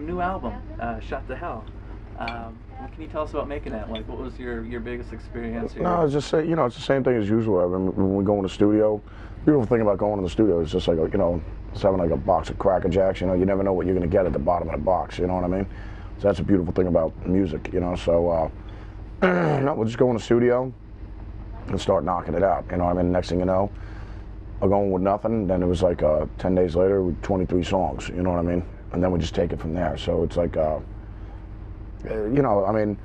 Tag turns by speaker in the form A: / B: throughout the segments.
A: New album, Shot to Hell. What can you tell us about making that? Like, what was your biggest experience?
B: No, it's just it's the same thing as usual. I mean, when we go in the studio, the beautiful thing about going in the studio is just like it's having like a box of Cracker Jacks. You never know what you're gonna get at the bottom of the box. You know what I mean? So that's a beautiful thing about music. So we'll just go in the studio and start knocking it out. I mean, next thing you know, I'm going with nothing. Then it was like 10 days later with 23 songs. You know what I mean? And then we just take it from there. So it's like, I mean,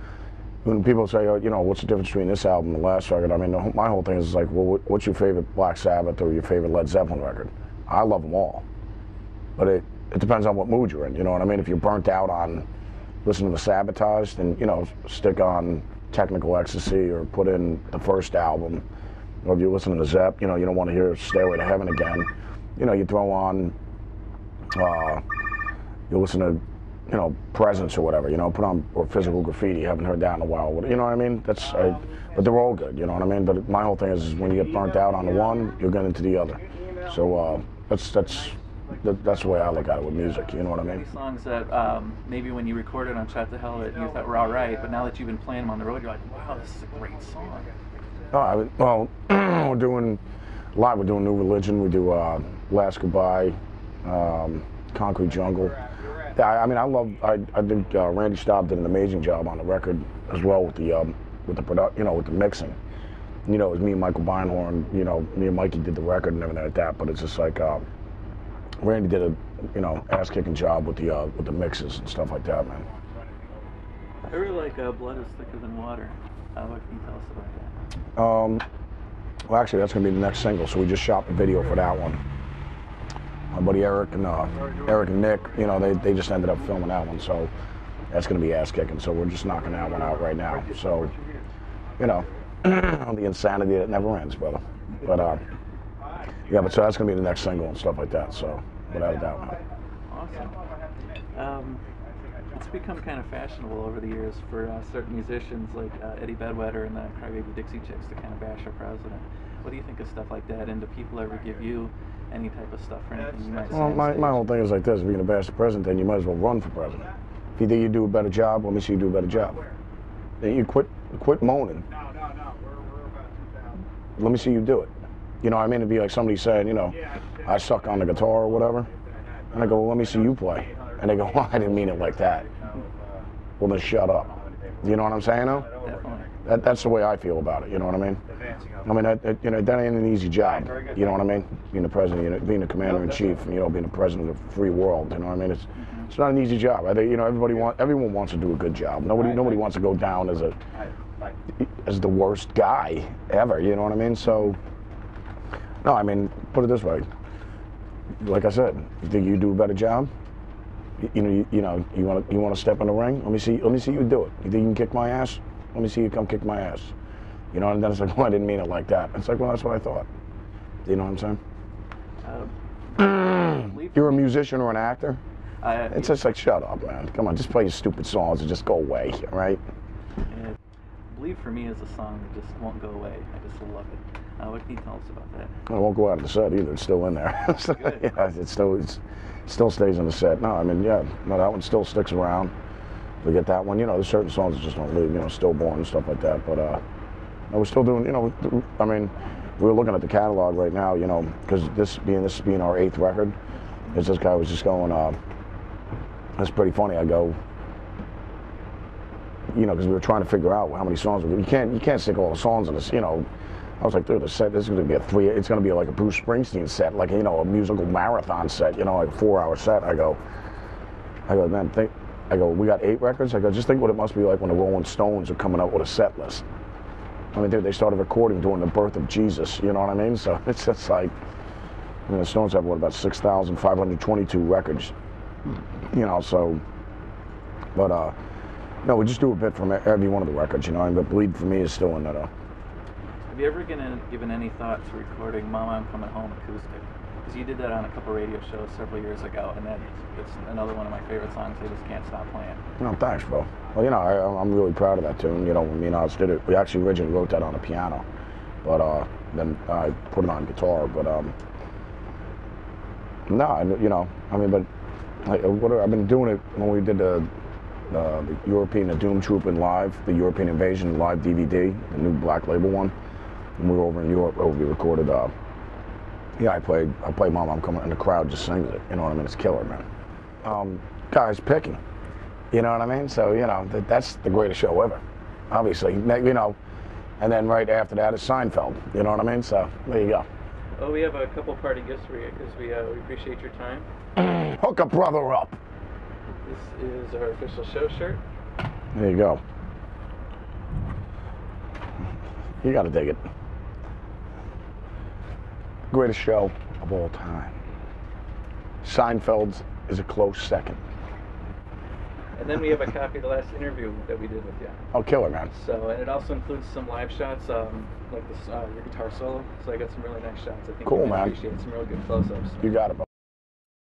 B: when people say, what's the difference between this album and the last record? I mean, my whole thing is like, well, what's your favorite Black Sabbath or your favorite Led Zeppelin record? I love them all. But it depends on what mood you're in. You know what I mean? If you're burnt out on listening to Sabotage, then, stick on Technical Ecstasy or put in the first album. Or if you're listening to Zepp, you don't want to hear Stairway to Heaven again. You throw on, you listen to, Presence or whatever, put on, or Physical Graffiti, haven't heard that in a while. You know what I mean? But they're all good, you know what I mean? But my whole thing is when you get burnt out on the one, you'll get into the other. So that's the way I look at it with music, you know what I mean?
A: These songs that maybe when you recorded on Shot to Hell that you thought were all right, but now that you've been playing them on the road, you're like, wow, this is a great song.
B: We're doing live. We're doing New Religion. We do Last Goodbye, Concrete Jungle. Yeah, I mean, I think Randy Staub did an amazing job on the record as well with the with the mixing. It was me and Michael Beinhorn. Me and Mikey did the record and everything like that. But it's just like Randy did a ass-kicking job with the mixes and stuff like that, man.
A: I really like Blood is Thicker Than Water. What can you tell us about that?
B: Well, actually, that's going to be the next single. So we just shot the video for that one. My buddy Eric and Nick, they just ended up filming that one. So that's going to be ass kicking. So we're just knocking that one out right now. So, the insanity that never ends, brother. But so that's going to be the next single and stuff like that. So without a doubt, man.
A: Awesome. It's become kind of fashionable over the years for certain musicians like Eddie Bedwetter and the Crybaby Dixie Chicks to kind of bash our president. What do you think of stuff like that? And do people ever give you any type of stuff for anything you might say?
B: Well, my whole thing is like this. If you're going to bash the president, then you might as well run for president. If you think you do a better job, let me see you do a better job. Then you quit moaning. Let me see you do it. You know what I mean? It'd be like somebody saying, I suck on the guitar or whatever. And I go, well, let me see you play. And they go, well, I didn't mean it like that. Well, then shut up. You know what I'm saying, though?
A: Definitely.
B: That's the way I feel about it, you know what I mean? I mean, that ain't an easy job, you know what I mean? Being the president, being the commander-in-chief, and, being the president of the free world, you know what I mean? It's not an easy job. Everyone wants to do a good job. Nobody wants to go down as the worst guy ever, you know what I mean? So, no, I mean, put it this way. Like I said, you think you do a better job? You want to step in the ring? Let me see you do it. You think you can kick my ass? Let me see you come kick my ass. And then it's like, well, I didn't mean it like that. It's like, well, that's what I thought. You know what I'm saying? You're a musician or an actor? It's just like, shut up, man. Come on, just play your stupid songs and just go away, right?
A: Yeah. Bleed for me is a song that just won't go away. I just love it. What can you tell us about that?
B: It won't go out of the set either. It's still in there. Yeah, it still stays in the set. No, I mean, that one still sticks around. We get that one. There's certain songs that just don't leave. Stillborn and stuff like that. But we're still doing. I mean, we're looking at the catalog right now. Because this being our 8th record, this guy was just going. That's pretty funny. I go. Because we were trying to figure out how many songs. You can't stick all the songs in this. I was like, dude, the set, this is going to be it's going to be like a Bruce Springsteen set, like, a musical marathon set, like a 4-hour set. I go, man, we got 8 records? I go, just think what it must be like when the Rolling Stones are coming out with a set list. I mean, they started recording during the birth of Jesus, you know what I mean? So it's just like, the Stones have, about 6,522 records, so, but, no, we just do a bit from every one of the records, but Bleed for me is still in that,
A: Have you ever given any thought to recording Mama, I'm Coming Home acoustic? Because you did that on a couple radio shows several years ago, and it's another one of my favorite songs. They just can't stop playing.
B: No, thanks, bro. Well, I'm really proud of that tune. When me and Oz did it, we actually originally wrote that on the piano, but then I put it on guitar. But no, but I've been doing it when we did the European, the Doom Trooping live, the European Invasion live DVD, the new Black Label one. When we were over in Europe, we recorded. Yeah, I played Mama, I'm Coming, and the crowd just sings it. You know what I mean? It's killer, man. Guys Pickin. You know what I mean? So, you know, that's the greatest show ever, obviously. You know, and then right after that is Seinfeld. You know what I mean? So, there you go.
A: Oh, we have a couple party gifts for you because we appreciate your time.
B: Hook a brother up.
A: This is our official show shirt.
B: There you go. You gotta dig it. Greatest show of all time. Seinfeld's is a close second.
A: And then we have a copy of the last interview that we did with you.
B: Oh, killer, man.
A: So, and it also includes some live shots, like this, your guitar solo. So I got some really nice shots. I think
B: cool,
A: you
B: man.
A: Appreciate some real good close-ups.
B: You got it, bro.